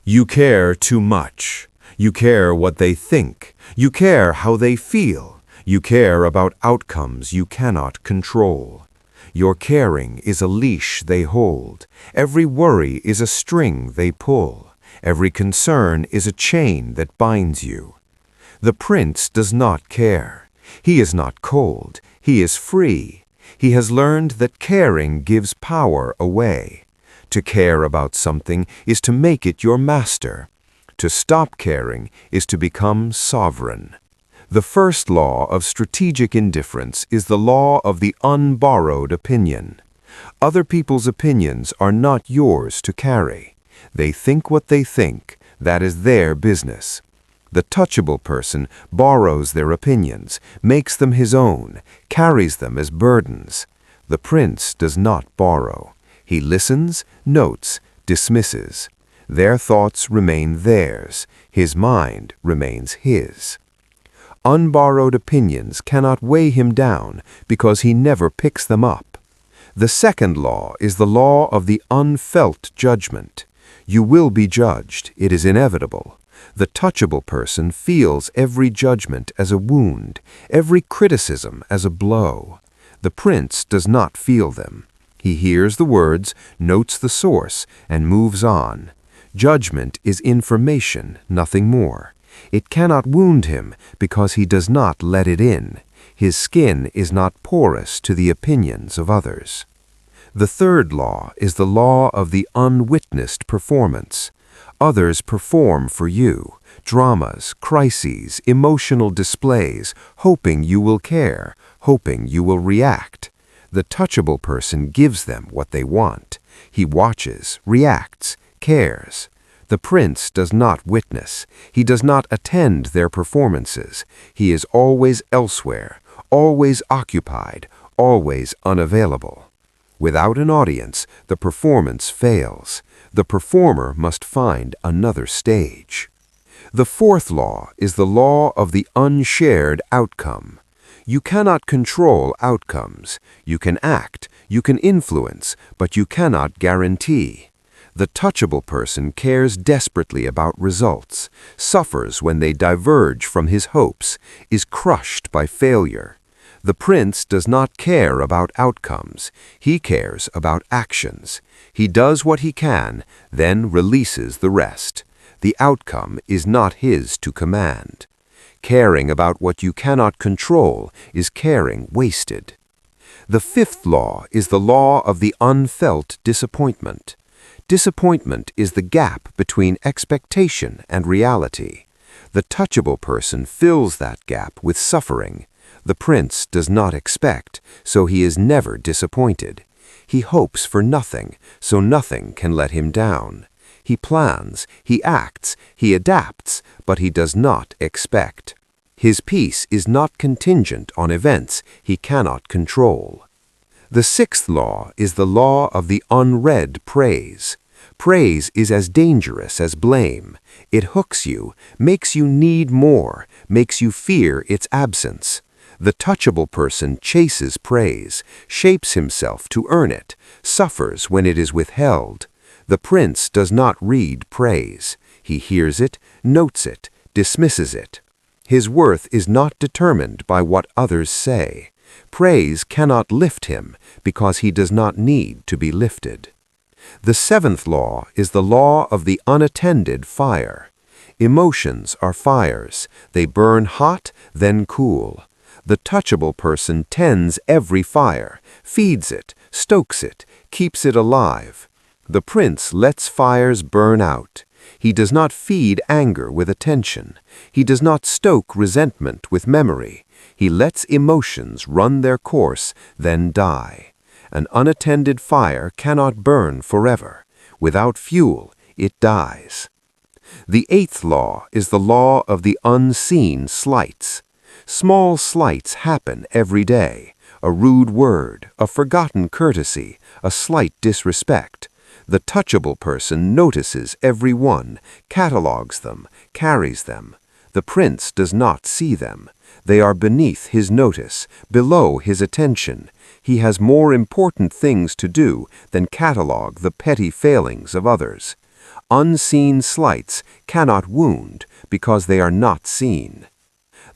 You care too much. You care what they think. You care how they feel. You care about outcomes you cannot control. Your caring is a leash they hold. Every worry is a string they pull. Every concern is a chain that binds you. The prince does not care. He is not cold. He is free. He has learned that caring gives power away. To care about something is to make it your master. To stop caring is to become sovereign. The first law of strategic indifference is the law of the unborrowed opinion. Other people's opinions are not yours to carry. They think what they think. That is their business. The touchable person borrows their opinions, makes them his own, carries them as burdens. The prince does not borrow. He listens, notes, dismisses. Their thoughts remain theirs. His mind remains his. Unborrowed opinions cannot weigh him down because he never picks them up. The second law is the law of the unfelt judgment. You will be judged. It is inevitable. The touchable person feels every judgment as a wound, every criticism as a blow. The prince does not feel them. He hears the words, notes the source, and moves on. Judgment is information, nothing more. It cannot wound him because he does not let it in. His skin is not porous to the opinions of others. The third law is the law of the unwitnessed performance. Others perform for you, dramas, crises, emotional displays, hoping you will care, hoping you will react. The touchable person gives them what they want. He watches, reacts, cares. The prince does not witness. He does not attend their performances. He is always elsewhere, always occupied, always unavailable. Without an audience, the performance fails. The performer must find another stage. The fourth law is the law of the unshared outcome. You cannot control outcomes. You can act, you can influence, but you cannot guarantee. The touchable person cares desperately about results, suffers when they diverge from his hopes, is crushed by failure. The prince does not care about outcomes. He cares about actions. He does what he can, then releases the rest. The outcome is not his to command. Caring about what you cannot control is caring wasted. The fifth law is the law of the unfelt disappointment. Disappointment is the gap between expectation and reality. The touchable person fills that gap with suffering. The prince does not expect, so he is never disappointed. He hopes for nothing, so nothing can let him down. He plans, he acts, he adapts, but he does not expect. His peace is not contingent on events he cannot control. The sixth law is the law of the unread praise. Praise is as dangerous as blame. It hooks you, makes you need more, makes you fear its absence. The touchable person chases praise, shapes himself to earn it, suffers when it is withheld. The prince does not read praise. He hears it, notes it, dismisses it. His worth is not determined by what others say. Praise cannot lift him because he does not need to be lifted. The seventh law is the law of the unattended fire. Emotions are fires. They burn hot, then cool. The touchable person tends every fire, feeds it, stokes it, keeps it alive. The prince lets fires burn out. He does not feed anger with attention. He does not stoke resentment with memory. He lets emotions run their course, then die. An unattended fire cannot burn forever. Without fuel, it dies. The eighth law is the law of the unseen slights. Small slights happen every day. A rude word, a forgotten courtesy, a slight disrespect. The touchable person notices every one, catalogues them, carries them. The prince does not see them. They are beneath his notice, below his attention. He has more important things to do than catalogue the petty failings of others. Unseen slights cannot wound because they are not seen.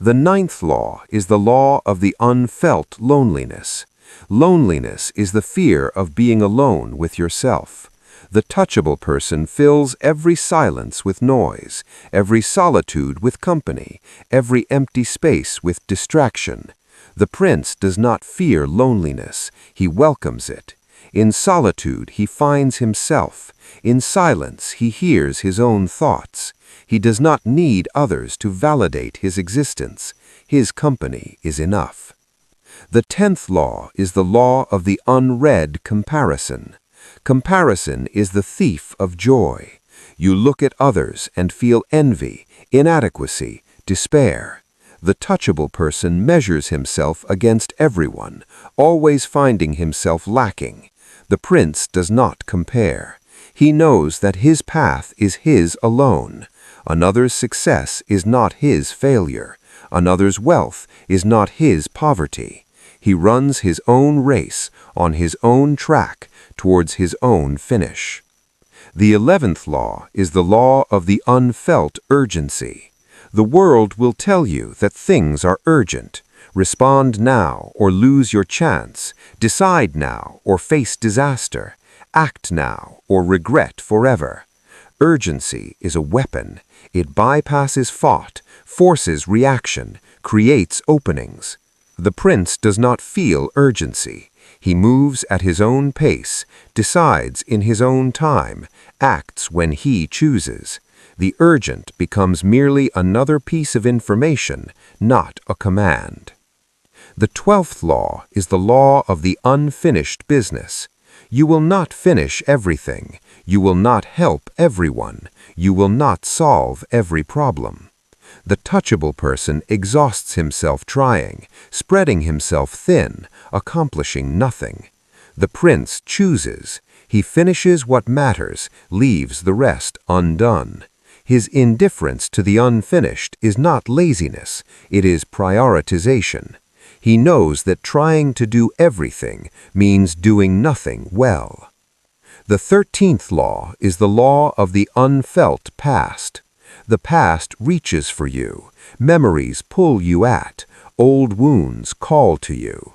The ninth law is the law of the unfelt loneliness. Loneliness is the fear of being alone with yourself. The touchable person fills every silence with noise, every solitude with company, every empty space with distraction. The prince does not fear loneliness, he welcomes it. In solitude he finds himself. In silence he hears his own thoughts. He does not need others to validate his existence. His company is enough. The 10th law is the law of the unread comparison. Comparison is the thief of joy. You look at others and feel envy, inadequacy, despair. The touchable person measures himself against everyone, always finding himself lacking. The prince does not compare. He knows that his path is his alone. Another's success is not his failure. Another's wealth is not his poverty. He runs his own race on his own track towards his own finish. The 11th law is the law of the unfelt urgency. The world will tell you that things are urgent. Respond now or lose your chance. Decide now or face disaster. Act now or regret forever. Urgency is a weapon. It bypasses thought, forces reaction, creates openings. The prince does not feel urgency. He moves at his own pace, decides in his own time, acts when he chooses. The urgent becomes merely another piece of information, not a command. The 12th law is the law of the unfinished business. You will not finish everything. You will not help everyone. You will not solve every problem. The touchable person exhausts himself trying, spreading himself thin, accomplishing nothing. The prince chooses. He finishes what matters, leaves the rest undone. His indifference to the unfinished is not laziness, it is prioritization. He knows that trying to do everything means doing nothing well. The 13th law is the law of the unfelt past. The past reaches for you. Memories pull you at. Old wounds call to you.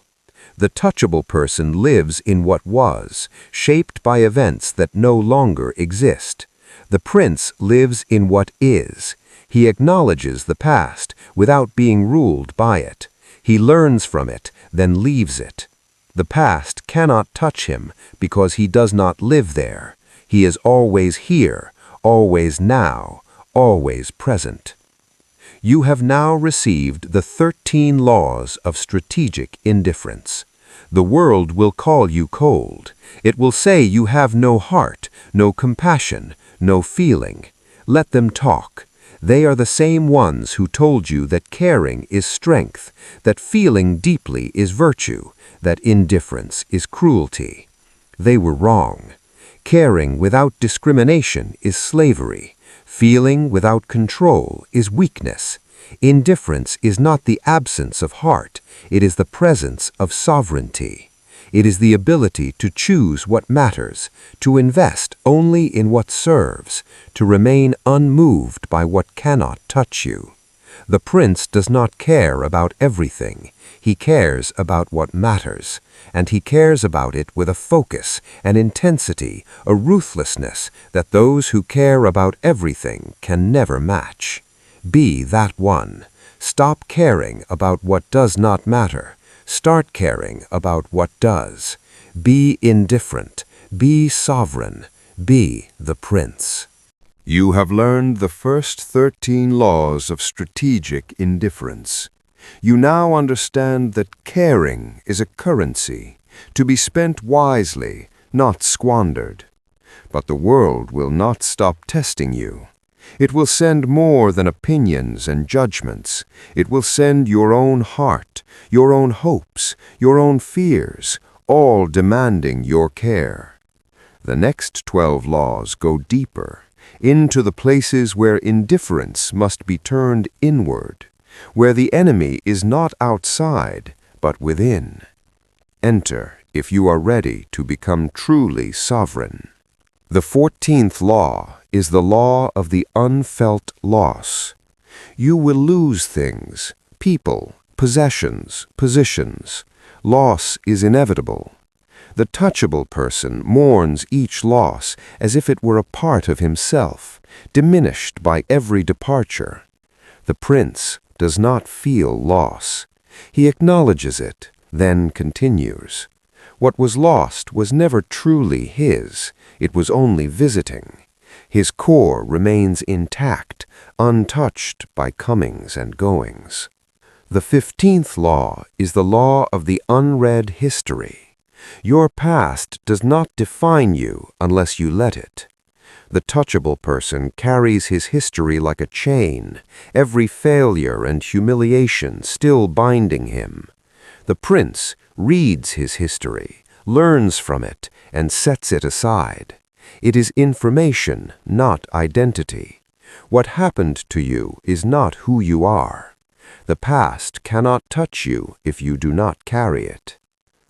The touchable person lives in what was, shaped by events that no longer exist. The prince lives in what is. He acknowledges the past without being ruled by it. He learns from it, then leaves it. The past cannot touch him because he does not live there. He is always here, always now, always present. You have now received the 13 laws of strategic indifference. The world will call you cold. It will say you have no heart, no compassion, no feeling. Let them talk. They are the same ones who told you that caring is strength, that feeling deeply is virtue, that indifference is cruelty. They were wrong. Caring without discrimination is slavery. Feeling without control is weakness. Indifference is not the absence of heart, it is the presence of sovereignty. It is the ability to choose what matters, to invest only in what serves, to remain unmoved by what cannot touch you. The prince does not care about everything. He cares about what matters, and he cares about it with a focus, an intensity, a ruthlessness that those who care about everything can never match. Be that one. Stop caring about what does not matter. Start caring about what does. Be indifferent. Be sovereign. Be the prince. You have learned the first 13 laws of strategic indifference. You now understand that caring is a currency, to be spent wisely, not squandered. But the world will not stop testing you. It will send more than opinions and judgments. It will send your own heart, your own hopes, your own fears, all demanding your care. The next 12 laws go deeper, into the places where indifference must be turned inward, where the enemy is not outside, but within. Enter if you are ready to become truly sovereign. The 14th law is the law of the unfelt loss. You will lose things, people, possessions, positions. Loss is inevitable. The touchable person mourns each loss as if it were a part of himself, diminished by every departure. The prince does not feel loss. He acknowledges it, then continues. What was lost was never truly his, it was only visiting. His core remains intact, untouched by comings and goings. The 15th law is the law of the unread history. Your past does not define you unless you let it. The touchable person carries his history like a chain, every failure and humiliation still binding him. The prince reads his history, learns from it, and sets it aside. It is information, not identity. What happened to you is not who you are. The past cannot touch you if you do not carry it.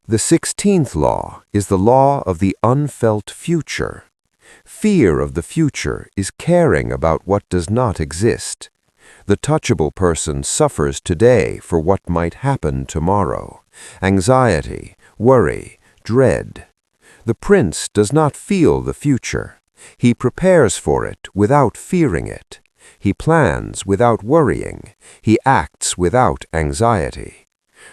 The 16th law is the law of the unfelt future. Fear of the future is caring about what does not exist. The touchable person suffers today for what might happen tomorrow. Anxiety, worry, dread. The prince does not feel the future. He prepares for it without fearing it. He plans without worrying. He acts without anxiety.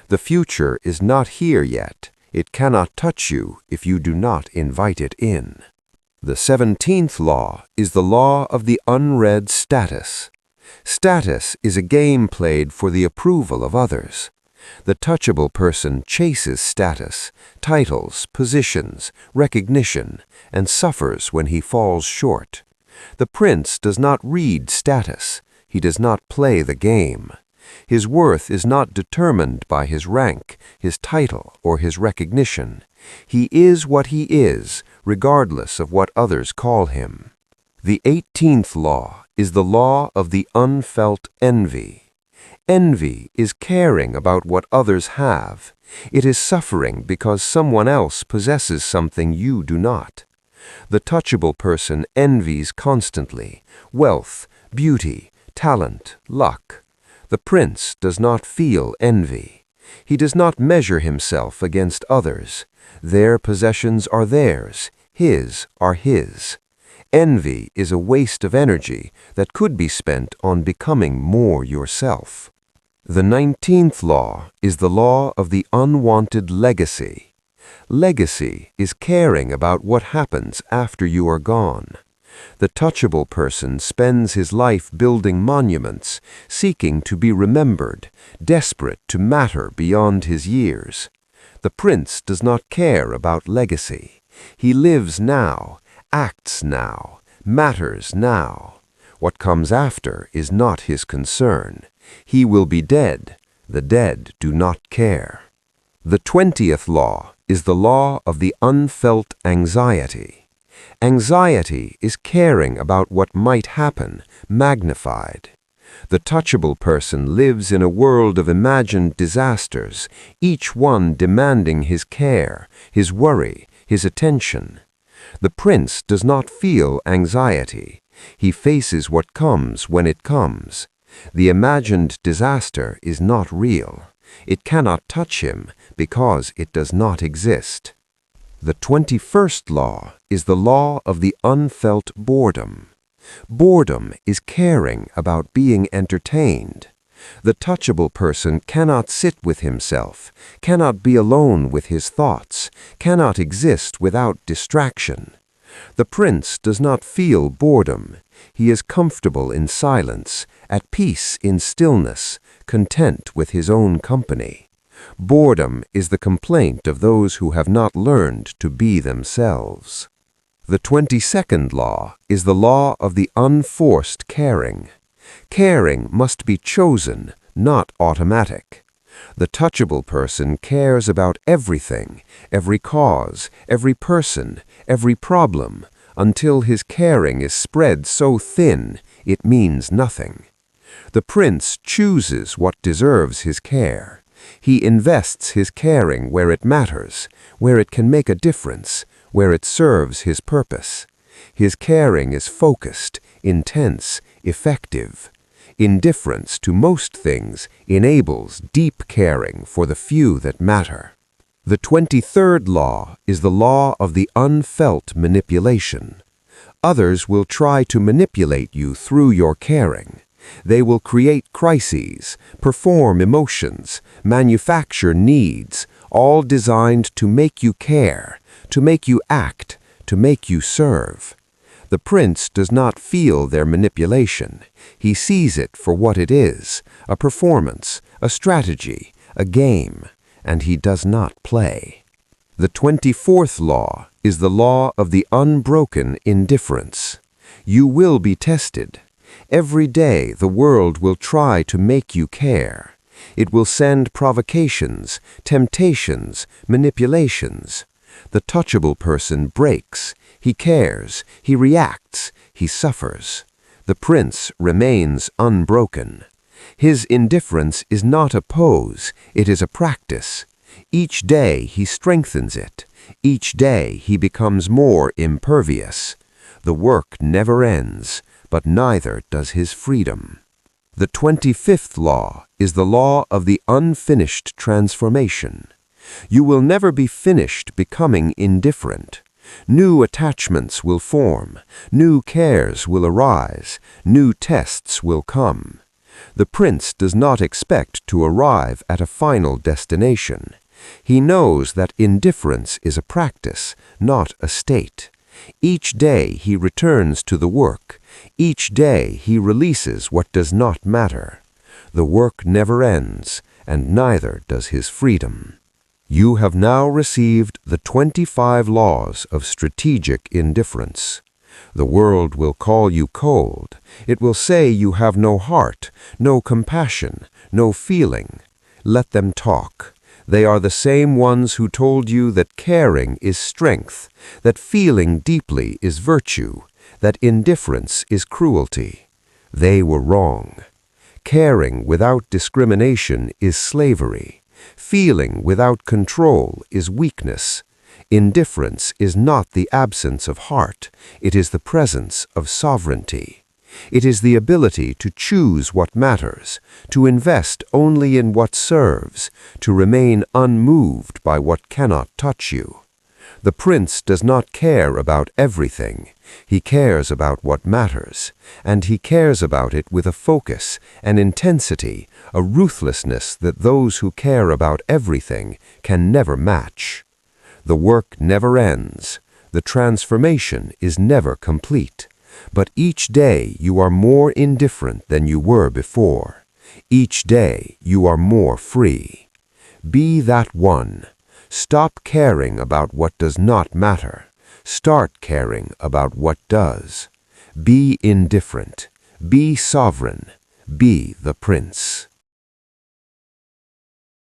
The future is not here yet. It cannot touch you if you do not invite it in. The 17th law is the law of the unread status. Status is a game played for the approval of others. The touchable person chases status, titles, positions, recognition, and suffers when he falls short. The prince does not read status. He does not play the game. His worth is not determined by his rank, his title, or his recognition. He is what he is, regardless of what others call him. The 18th law is the law of the unfelt envy. Envy is caring about what others have. It is suffering because someone else possesses something you do not. The touchable person envies constantly wealth, beauty, talent, luck. The prince does not feel envy. He does not measure himself against others. Their possessions are theirs, his are his. Envy is a waste of energy that could be spent on becoming more yourself. The 19th law is the law of the unwanted legacy. Legacy is caring about what happens after you are gone. The touchable person spends his life building monuments, seeking to be remembered, desperate to matter beyond his years. The prince does not care about legacy. He lives now, acts now, matters now. What comes after is not his concern. He will be dead. The dead do not care. The 20th law is the law of the unfelt anxiety. Anxiety is caring about what might happen, magnified. The touchable person lives in a world of imagined disasters, each one demanding his care, his worry, his attention. The prince does not feel anxiety. He faces what comes when it comes. The imagined disaster is not real. It cannot touch him because it does not exist. The 21st law is the law of the unfelt boredom. Boredom is caring about being entertained. The touchable person cannot sit with himself, cannot be alone with his thoughts, cannot exist without distraction. The prince does not feel boredom. He is comfortable in silence, at peace in stillness, content with his own company. Boredom is the complaint of those who have not learned to be themselves. The 22nd law is the law of the unforced caring. Caring must be chosen, not automatic. The touchable person cares about everything, every cause, every person, every problem, until his caring is spread so thin it means nothing. The prince chooses what deserves his care. He invests his caring where it matters, where it can make a difference, where it serves his purpose. His caring is focused, intense, effective. Indifference to most things enables deep caring for the few that matter. The 23rd law is the law of the unfelt manipulation. Others will try to manipulate you through your caring. They will create crises, perform emotions, manufacture needs, all designed to make you care, to make you act, to make you serve. The prince does not feel their manipulation. He sees it for what it is, a performance, a strategy, a game, and he does not play. The 24th law is the law of the unbroken indifference. You will be tested. Every day the world will try to make you care. It will send provocations, temptations, manipulations. The touchable person breaks. He cares. He reacts. He suffers. The prince remains unbroken. His indifference is not a pose. It is a practice. Each day he strengthens it. Each day he becomes more impervious. The work never ends, but neither does his freedom. The 25th law is the law of the unfinished transformation. You will never be finished becoming indifferent. New attachments will form, new cares will arise, new tests will come. The prince does not expect to arrive at a final destination. He knows that indifference is a practice, not a state. Each day he returns to the work. Each day he releases what does not matter. The work never ends, and neither does his freedom. You have now received the 25 laws of strategic indifference. The world will call you cold. It will say you have no heart, no compassion, no feeling. Let them talk. They are the same ones who told you that caring is strength, that feeling deeply is virtue, that indifference is cruelty. They were wrong. Caring without discrimination is slavery. Feeling without control is weakness. Indifference is not the absence of heart. It is the presence of sovereignty. It is the ability to choose what matters, to invest only in what serves, to remain unmoved by what cannot touch you. The prince does not care about everything. He cares about what matters, and he cares about it with a focus, an intensity, a ruthlessness that those who care about everything can never match. The work never ends. The transformation is never complete. But each day you are more indifferent than you were before. Each day you are more free. Be that one. Stop caring about what does not matter. Start caring about what does. Be indifferent. Be sovereign. Be the prince.